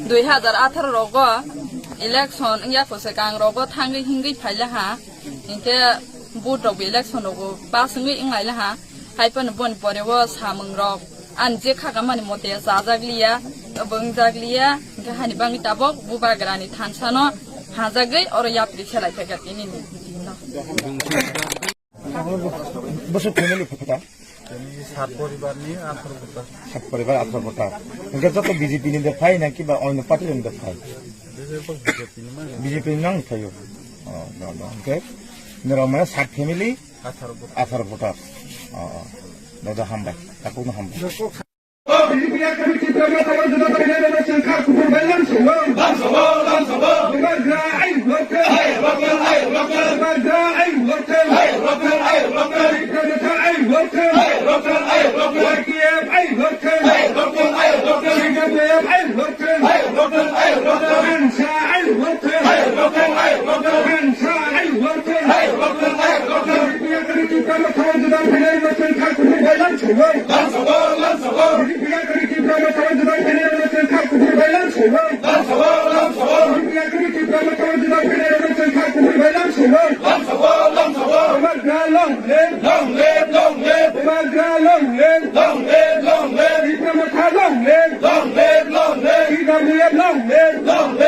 2018 rogo election ya ko se kang rogo thangi hingi phaila ha inke boot rog election rogo pasingi ingai la ha haipan bon pore wo samung rog an je khaga mani mote jajaglia bangjaglia inke hani bangi tabok bubagrani thansano hajagai oro yapri khelai thaka tini ni বসে family কতটা 7 পরিবার নিয়ে 18 voter 7 পরিবার 18 voter এটা তো BJP নিতে পাই না কিবা অন্য পার্টি নিতে পাই বিজেপি নাম থাইও ওকে নিরময় 7 ফ্যামিলি 18 ভোটার দাদা হামবাই তাকো না হামবাই Long live